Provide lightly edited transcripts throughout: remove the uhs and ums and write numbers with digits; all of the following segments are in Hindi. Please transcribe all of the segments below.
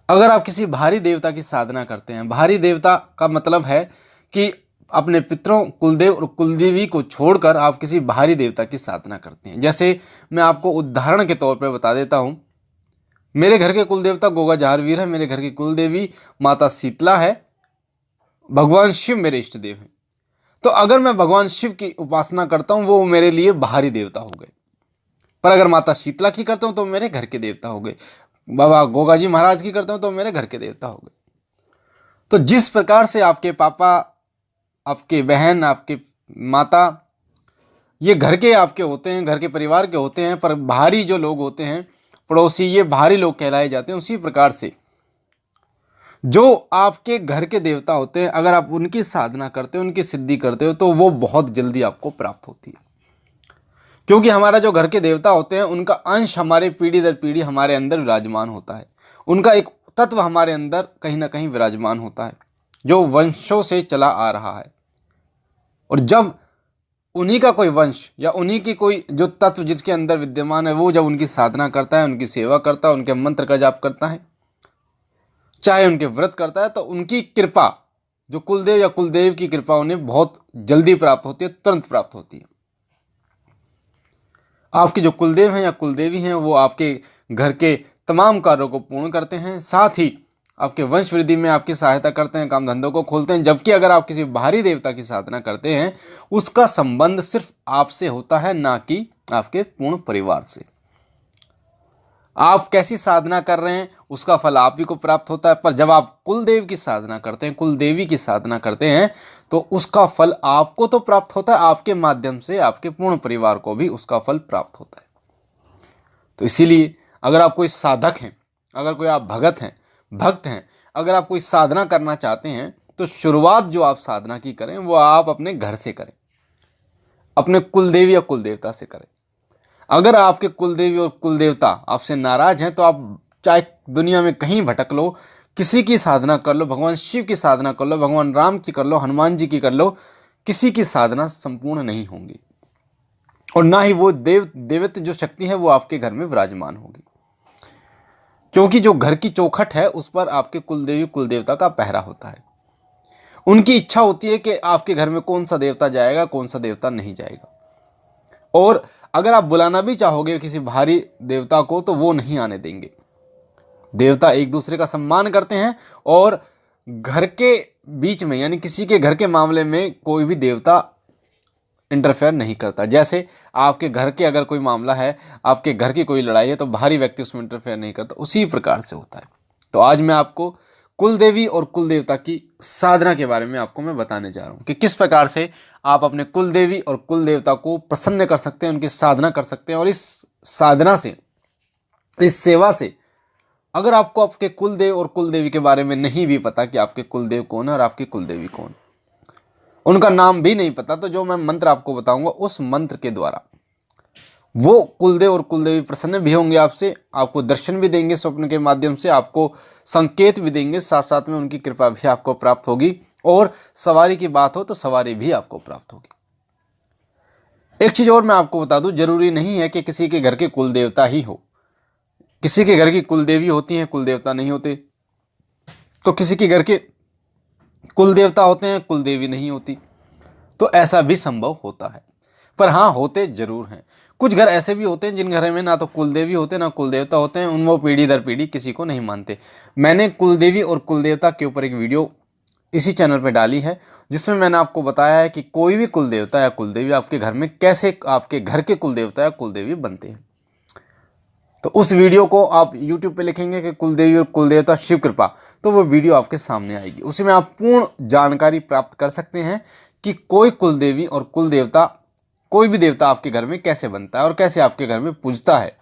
अगर आप किसी भारी देवता की साधना करते हैं, भारी देवता का मतलब है कि अपने पितरों, कुलदेव और कुलदेवी को छोड़कर आप किसी भारी देवता की साधना करते हैं। जैसे मैं आपको उदाहरण के तौर पर बता देता हूँ, मेरे घर के कुलदेवता गोगा जहारवीर है, मेरे घर की कुलदेवी माता शीतला है, भगवान शिव मेरे इष्ट देव हैं। तो अगर मैं भगवान शिव की उपासना करता हूँ वो मेरे लिए बाहरी देवता हो गए, पर अगर माता शीतला की करता हूँ तो मेरे घर के देवता हो गए, बाबा गोगा जी महाराज की करता हूँ तो मेरे घर के देवता हो गए। तो जिस प्रकार से आपके पापा, आपके बहन, आपके माता, ये घर के आपके होते हैं, घर के परिवार के होते हैं, पर बाहरी जो लोग होते हैं पड़ोसी, ये बाहरी लोग कहलाए जाते हैं। उसी प्रकार से जो आपके घर के देवता होते हैं, अगर आप उनकी साधना करते हो, उनकी सिद्धि करते हो, तो वो बहुत जल्दी आपको प्राप्त होती है। क्योंकि हमारा जो घर के देवता होते हैं उनका अंश हमारे पीढ़ी दर पीढ़ी हमारे अंदर विराजमान होता है, उनका एक तत्व हमारे अंदर कहीं ना कहीं विराजमान होता है जो वंशों से चला आ रहा है। और जब उन्हीं का कोई वंश या उन्हीं की कोई जो तत्व जिसके अंदर विद्यमान है, वो जब उनकी साधना करता है, उनकी सेवा करता है, उनके मंत्र का जाप करता है, चाहे उनके व्रत करता है, तो उनकी कृपा, जो कुलदेव या कुलदेव की कृपा उन्हें बहुत जल्दी प्राप्त होती है, तुरंत प्राप्त होती है। आपके जो कुलदेव हैं या कुलदेवी हैं वो आपके घर के तमाम कार्यों को पूर्ण करते हैं, साथ ही आपके वंश वृद्धि में आपकी सहायता करते हैं, काम धंधों को खोलते हैं। जबकि अगर आप किसी बाहरी देवता की साधना करते हैं, उसका संबंध सिर्फ आपसे होता है, ना कि आपके पूर्ण परिवार से। आप कैसी साधना कर रहे हैं उसका फल आप ही को प्राप्त होता है, पर जब आप कुलदेव की साधना करते हैं, कुलदेवी की साधना करते हैं, तो उसका फल आपको तो प्राप्त होता है, आपके माध्यम से आपके पूर्ण परिवार को भी उसका फल प्राप्त होता है। तो इसीलिए अगर आप कोई साधक हैं, अगर कोई आप भगत हैं, भक्त हैं, अगर आप कोई साधना करना चाहते हैं, तो शुरुआत जो आप साधना की करें वो आप अपने घर से करें, अपने कुलदेवी या कुलदेवता से करें। अगर आपके कुलदेवी और कुलदेवता आपसे नाराज हैं, तो आप चाहे दुनिया में कहीं भटक लो, किसी की साधना कर लो, भगवान शिव की साधना कर लो, भगवान राम की कर लो, हनुमान जी की कर लो, किसी की साधना संपूर्ण नहीं होंगी, और ना ही वो देवत्व जो शक्ति है वो आपके घर में विराजमान होगी। क्योंकि जो घर की चौखट है उस पर आपके कुलदेवी कुलदेवता का पहरा होता है। उनकी इच्छा होती है कि आपके घर में कौन सा देवता जाएगा, कौन सा देवता नहीं जाएगा। और अगर आप बुलाना भी चाहोगे किसी भारी देवता को तो वो नहीं आने देंगे। देवता एक दूसरे का सम्मान करते हैं, और घर के बीच में, यानी किसी के घर के मामले में कोई भी देवता इंटरफेयर नहीं करता। जैसे आपके घर के अगर कोई मामला है, आपके घर की कोई लड़ाई है, तो बाहरी व्यक्ति उसमें इंटरफेयर नहीं करता, उसी प्रकार से होता है। तो आज मैं आपको कुलदेवी और कुलदेवता की साधना के बारे में आपको मैं बताने जा रहा हूँ कि किस प्रकार से आप अपने कुलदेवी और कुलदेवता को प्रसन्न कर सकते हैं, उनकी साधना कर सकते हैं। और इस साधना से, इस सेवा से, अगर आपको आपके कुलदेव और कुलदेवी के बारे में नहीं भी पता कि आपके कुलदेव कौन है और आपकी कुलदेवी कौन, उनका नाम भी नहीं पता, तो जो मैं मंत्र आपको बताऊंगा उस मंत्र के द्वारा वो कुलदेव और कुलदेवी प्रसन्न भी होंगे आपसे, आपको दर्शन भी देंगे स्वप्न के माध्यम से, आपको संकेत भी देंगे, साथ साथ में उनकी कृपा भी आपको प्राप्त होगी। और सवारी की बात हो तो सवारी भी आपको प्राप्त होगी। एक चीज और मैं आपको बता दूं, जरूरी नहीं है कि किसी के घर के कुलदेवता ही हो। किसी के घर की कुलदेवी होती है, कुलदेवता नहीं होते, तो किसी के घर के कुलदेवता होते हैं, कुलदेवी नहीं होती। तो ऐसा भी संभव होता है, पर हाँ, होते जरूर हैं। कुछ घर ऐसे भी होते हैं जिन घरों में ना तो कुलदेवी होते ना कुलदेवता होते हैं, उन वो पीढ़ी दर पीढ़ी किसी को नहीं मानते। मैंने कुलदेवी और कुलदेवता के ऊपर एक वीडियो इसी चैनल पे डाली है, जिसमें मैंने आपको बताया है कि कोई भी कुलदेवता या कुलदेवी आपके घर में कैसे आपके घर के कुलदेवता या कुलदेवी बनते हैं। तो उस वीडियो को आप YouTube पे लिखेंगे कि कुलदेवी और कुलदेवता शिव कृपा, तो वो वीडियो आपके सामने आएगी। उसी में आप पूर्ण जानकारी प्राप्त कर सकते हैं कि कोई कुलदेवी और कुलदेवता, कोई भी देवता आपके घर में कैसे बनता है और कैसे आपके घर में पूजता है,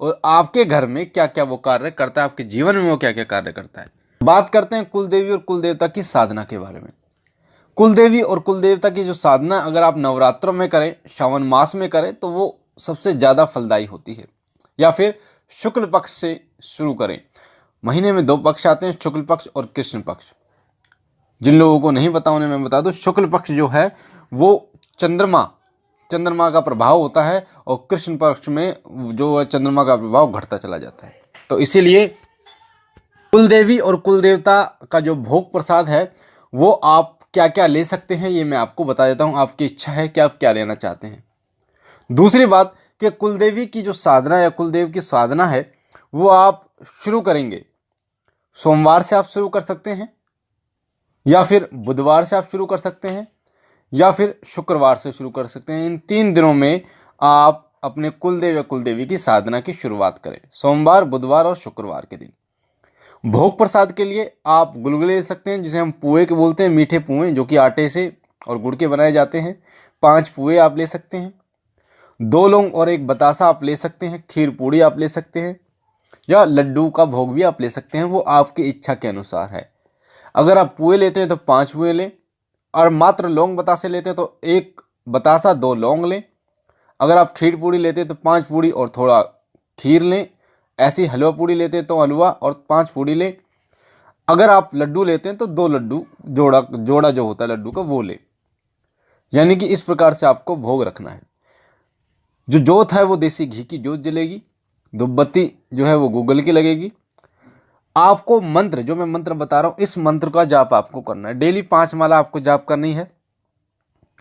और आपके घर में क्या क्या वो कार्य करता है, आपके जीवन में वो क्या क्या कार्य करता है। बात करते हैं कुलदेवी और कुलदेवता की साधना के बारे में। कुलदेवी और कुलदेवता की जो साधना अगर आप नवरात्रों में करें, श्रावण मास में करें, तो वो सबसे ज़्यादा फलदायी होती है। या फिर शुक्ल पक्ष से शुरू करें। महीने में 2 पक्ष आते हैं, शुक्ल पक्ष और कृष्ण पक्ष। जिन लोगों को नहीं पता उन्हें मैं बता दूं, शुक्ल पक्ष जो है वो चंद्रमा का प्रभाव होता है, और कृष्ण पक्ष में जो चंद्रमा का प्रभाव घटता चला जाता है। तो इसीलिए कुलदेवी और कुलदेवता का जो भोग प्रसाद है वो आप क्या क्या ले सकते हैं ये मैं आपको बता देता हूँ। आपकी इच्छा है कि आप क्या लेना चाहते हैं। दूसरी बात कि कुलदेवी की जो साधना या कुलदेव की साधना है वो आप शुरू करेंगे, सोमवार से आप शुरू कर सकते हैं, या फिर बुधवार से आप शुरू कर सकते हैं, या फिर शुक्रवार से शुरू कर सकते हैं। इन 3 दिनों में आप अपने कुलदेव या कुलदेवी की साधना की शुरुआत करें, सोमवार, बुधवार और शुक्रवार के दिन। भोग प्रसाद के लिए आप गुलगुले ले सकते हैं, जिसे हम पुए के बोलते हैं, मीठे पुए जो कि आटे से और गुड़ के बनाए जाते हैं। 5 पुए आप ले सकते हैं। 2 लौंग और 1 बतासा आप ले सकते हैं। खीर पूड़ी आप ले सकते हैं, या लड्डू का भोग भी आप ले सकते हैं, वो आपकी इच्छा के अनुसार है। अगर आप पुए लेते हैं तो 5 पुए लें, और मात्र लौंग बतासे लेते हैं तो 1 बतासा 2 लौंग लें। अगर आप खीर पूड़ी लेते हैं तो 5 पूड़ी और थोड़ा खीर लें। ऐसी हलवा पूड़ी लेते हैं तो हलवा और 5 पूड़ी लें। अगर आप लड्डू लेते हैं तो 2 लड्डू, जोड़ा जो होता है लड्डू का वो लें। यानी कि इस प्रकार से आपको भोग रखना है। जो जोत है वो देसी घी की जोत जलेगी। धूपबत्ती जो है वो गूगल की लगेगी। आपको मंत्र, जो मैं मंत्र बता रहा हूँ, इस मंत्र का जाप आपको करना है। डेली 5 माला आपको जाप करनी है।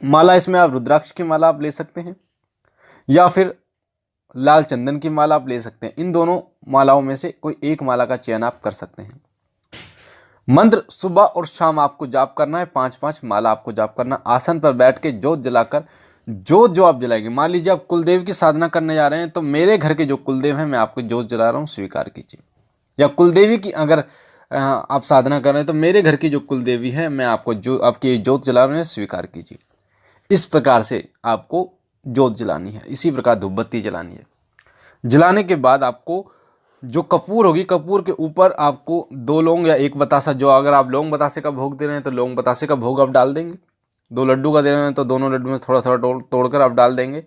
माला इसमें आप रुद्राक्ष की माला आप ले सकते हैं, या फिर लाल चंदन की माला आप ले सकते हैं। इन दोनों मालाओं में से कोई एक माला का चयन आप कर सकते हैं। मंत्र सुबह और शाम आपको जाप करना है। 5-5 माला आपको जाप करना। आसन पर बैठ के जोत जलाकर, जोत जो आप जलाएंगे, मान लीजिए आप कुलदेव की साधना करने जा रहे हैं तो मेरे घर के जो कुलदेव हैं मैं आपको जोत जला रहा हूँ, स्वीकार कीजिए। या कुलदेवी की अगर आप साधना कर रहे हैं तो मेरे घर की जो कुलदेवी है मैं आपको जो आपकी जोत जला रहे हैं स्वीकार कीजिए। इस प्रकार से आपको जोत जलानी है। इसी प्रकार धूपबत्ती जलानी है। जलाने के बाद आपको जो कपूर होगी, कपूर के ऊपर आपको 2 लौंग या 1 बतासा, जो अगर आप लौंग बतासे का भोग दे रहे हैं तो लौंग बतासे का भोग आप डाल देंगे। 2 लड्डू का दे रहे हैं तो दोनों लड्डू में थोड़ा थोड़ा तोड़कर आप डाल देंगे।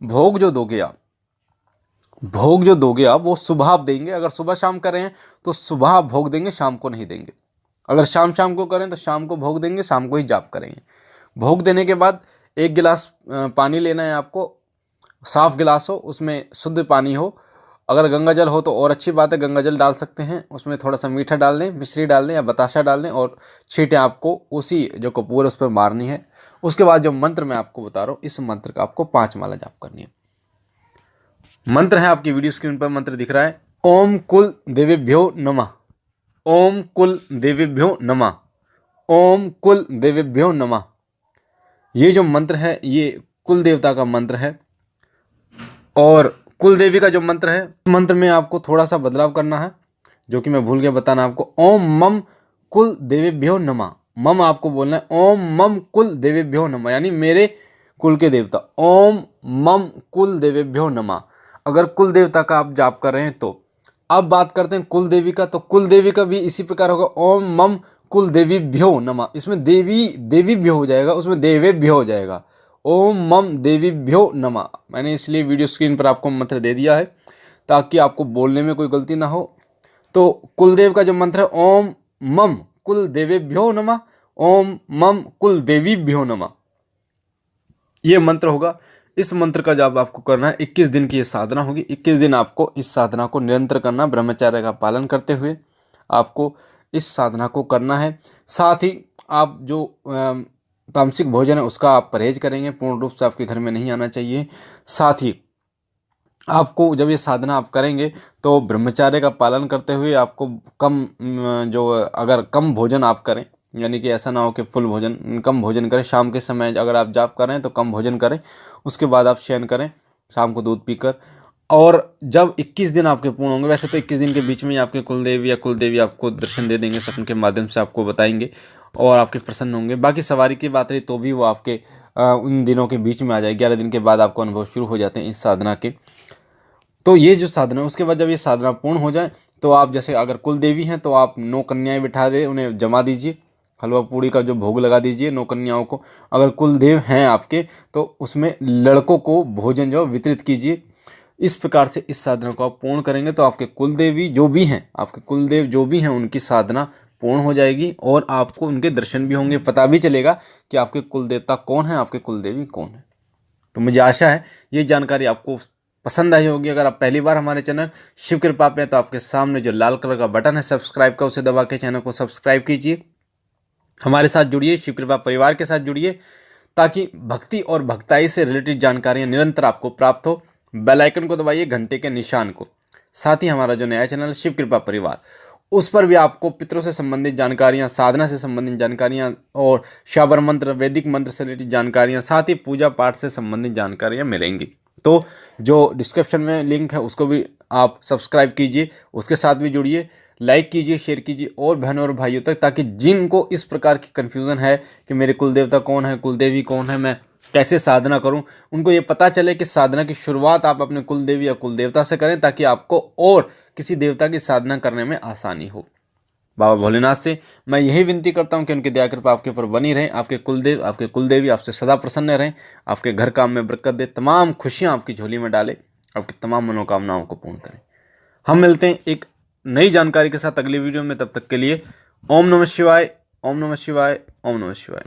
भोग जो दोगे आप वो सुबह आप देंगे। अगर सुबह शाम कर रहे हैं तो सुबह आप भोग देंगे, शाम को नहीं देंगे। अगर शाम को करें तो शाम को भोग देंगे, शाम को ही जाप करेंगे। भोग देने के बाद 1 गिलास पानी लेना है आपको। साफ गिलास हो, उसमें शुद्ध पानी हो। अगर गंगा जल हो तो और अच्छी बात है, गंगा जल डाल सकते हैं। उसमें थोड़ा सा मीठा डाल लें, मिश्री डाल लें या बताशा डाल लें, और छींटें आपको उसी जो कपूर उस पर मारनी है। उसके बाद जो मंत्र मैं आपको बता रहा हूँ, इस मंत्र का आपको 5 माला जाप करनी है। मंत्र है, आपकी वीडियो स्क्रीन पर मंत्र दिख रहा है। ओम कुल देवेभ्यो नमः। ओम कुल देवेभ्यो नमः। ओम कुल देवेभ्यो नमः। ये जो मंत्र है ये कुल देवता का मंत्र है। और कुल देवी का जो मंत्र है, मंत्र में आपको थोड़ा सा बदलाव करना है, जो कि मैं भूल गया बताना आपको। ओम मम कुल देवेभ्यो नमः। मम आपको बोलना है ओम मम कुल देवेभ्यो नमः, यानी मेरे कुल के देवता। ओम मम कुल देवेभ्यो नमः। अगर कुल देवता का आप जाप कर रहे हैं तो अब बात करते हैं कुल देवी का। तो कुल देवी का भी इसी प्रकार होगा, ओम मम कुल देवीभ्यो नमः। इसमें देवीभ्यो हो जाएगा, उसमें देवेभ्यो हो जाएगा। ओम मम देवीभ्यो नमः। मैंने इसलिए वीडियो स्क्रीन पर आपको मंत्र दे दिया है ताकि आपको बोलने में कोई गलती ना हो। तो कुलदेव का जो मंत्र है, ओम मम कुल देवेभ्यो नमः। ओम मम कुल देवीभ्यो नमः, ये मंत्र होगा। इस मंत्र का जाप आपको करना है। 21 दिन की ये साधना होगी। 21 दिन आपको इस साधना को निरंतर करना, ब्रह्मचर्य का पालन करते हुए आपको इस साधना को करना है। साथ ही आप जो तामसिक भोजन है उसका आप परहेज करेंगे, पूर्ण रूप से आपके घर में नहीं आना चाहिए। साथ ही आपको जब ये साधना आप करेंगे तो ब्रह्मचर्य का पालन करते हुए आपको अगर कम भोजन आप करें, यानी कि ऐसा ना हो कि फुल भोजन, कम भोजन करें। शाम के समय अगर आप जाप कर रहे हैं तो कम भोजन करें, उसके बाद आप शयन करें शाम को दूध पीकर। और जब 21 दिन आपके पूर्ण होंगे, वैसे तो 21 दिन के बीच में ही आपके कुलदेव या कुलदेवी आपको दर्शन दे देंगे, सपन के माध्यम से आपको बताएंगे और आपके प्रसन्न होंगे। बाकी सवारी की बात रही तो भी वो आपके उन दिनों के बीच में आ जाए। 11 दिन के बाद आपको अनुभव शुरू हो जाते हैं इस साधना के। तो ये जो साधना है, उसके बाद जब ये साधना पूर्ण हो जाए तो आप, जैसे अगर कुल देवी हैं तो आप 9 कन्याएं बिठा दे, उन्हें जमा दीजिए, हलवा पूड़ी का जो भोग लगा दीजिए 9 कन्याओं को। अगर कुल देव हैं आपके तो उसमें लड़कों को भोजन जो वितरित कीजिए। इस प्रकार से इस साधना को आप पूर्ण करेंगे तो आपके कुल देवी जो भी हैं, आपके कुलदेव जो भी हैं, उनकी साधना पूर्ण हो जाएगी और आपको उनके दर्शन भी होंगे। पता भी चलेगा कि आपके कुल देवता कौन है, आपके कुल देवी कौन है। तो मुझे आशा है ये जानकारी आपको पसंद आई होगी। अगर आप पहली बार हमारे चैनल शिव कृपा पे हैं तो आपके सामने जो लाल कलर का बटन है सब्सक्राइब का, उसे दबा के चैनल को सब्सक्राइब कीजिए। हमारे साथ जुड़िए, शिव कृपा परिवार के साथ जुड़िए, ताकि भक्ति और भक्ताई से रिलेटेड जानकारियाँ निरंतर आपको प्राप्त हो। बेल आइकन को दबाइए, घंटे के निशान को। साथ ही हमारा जो नया चैनल शिव कृपा परिवार, उस पर भी आपको पितरों से संबंधित जानकारियाँ, साधना से संबंधित जानकारियाँ और शाबर मंत्र, वैदिक मंत्र से रिलेटेड जानकारियाँ, साथ ही पूजा पाठ से संबंधित जानकारियाँ मिलेंगी। तो जो डिस्क्रिप्शन में लिंक है उसको भी आप सब्सक्राइब कीजिए, उसके साथ भी जुड़िए, लाइक कीजिए, शेयर कीजिए और बहनों और भाइयों तक, ताकि जिनको इस प्रकार की कन्फ्यूज़न है कि मेरे कुल देवता कौन है, कुल देवी कौन है, मैं कैसे साधना करूं, उनको ये पता चले कि साधना की शुरुआत आप अपने कुल देवी या कुल देवता से करें, ताकि आपको और किसी देवता की साधना करने में आसानी हो। बाबा भोलेनाथ से मैं यही विनती करता हूं कि उनकी दया कृपा आपके ऊपर बनी रहे, आपके कुलदेव, आपके कुलदेवी आपसे सदा प्रसन्न रहें, आपके घर काम में बरकत दे, तमाम खुशियां आपकी झोली में डाले, आपकी तमाम मनोकामनाओं को पूर्ण करें। हम मिलते हैं एक नई जानकारी के साथ अगली वीडियो में। तब तक के लिए ओम नमः शिवाय, ओम नमः शिवाय, ओम नमः शिवाय।